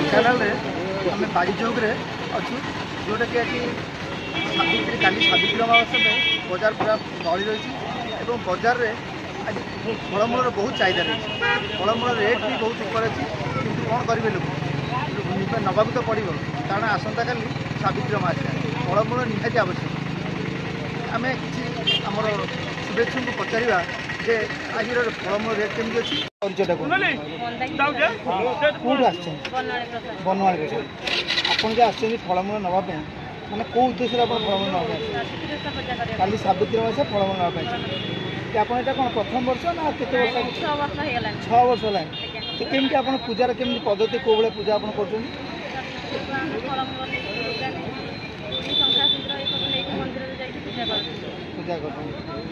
ढेंकानाल आम बाड़ी चौक अच्छु जोटा कि सावित्री काली सावित्री अमावस्या में बजार पूरा गहली रही बजार में आज फलमूल बहुत चाहिदा रही फलमूल रेट भी बहुत ऊपर अच्छी कि कौन करेंगे लोग नवाक तो पड़ो कारण आसंता काली सावित्री अमावस्या फलमूल निहाती आवश्यक आम कि आम शुभेच्छु को पचारा जे आज फलमूल रेट केमती अच्छी बनवाड़ी आपन जो आस फलमूल नापी मैंने कौ उद्देश्य आप फलमूल ना काली सावित्री अमावस्या फलमूल नापी आप कौन प्रथम वर्ष ना के वर्ष 6 वर्ष है तो केमती आप पूजार केमती पद्धति कौ भाई पूजा आप कर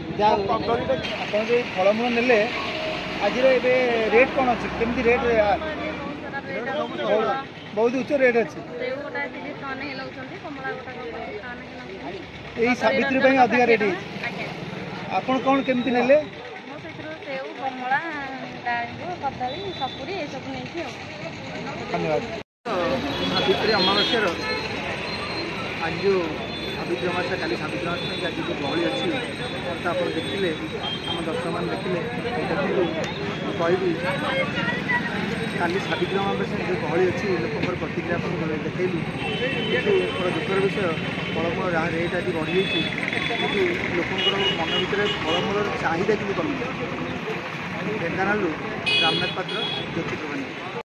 पूजा कर फलमूल ने आज रेट कौन अच्छी केमती रेट बहुत उच्च रेट अच्छी यही सावित्री अधिक रेट आप कौन केमती ने धन्यवाद। सावित्री अमावस्या आज जो सावित्री अमावस्या काली सावित्री अमावस्या आज जो गहली अच्छी तो आप देखिले आम दर्शक मान देखिले कहबी काली सावित्री अमावस्या जो गहली अच्छी लोक प्रतिक्रिया देखली कि दुखर विषय फलमूल जहाँ रेट आज बढ़ी कि लोकर मन भर फलमूल चाहिदा कि कमी ढेंकानाल रामनाथ पात्र ज्योति प्रधान।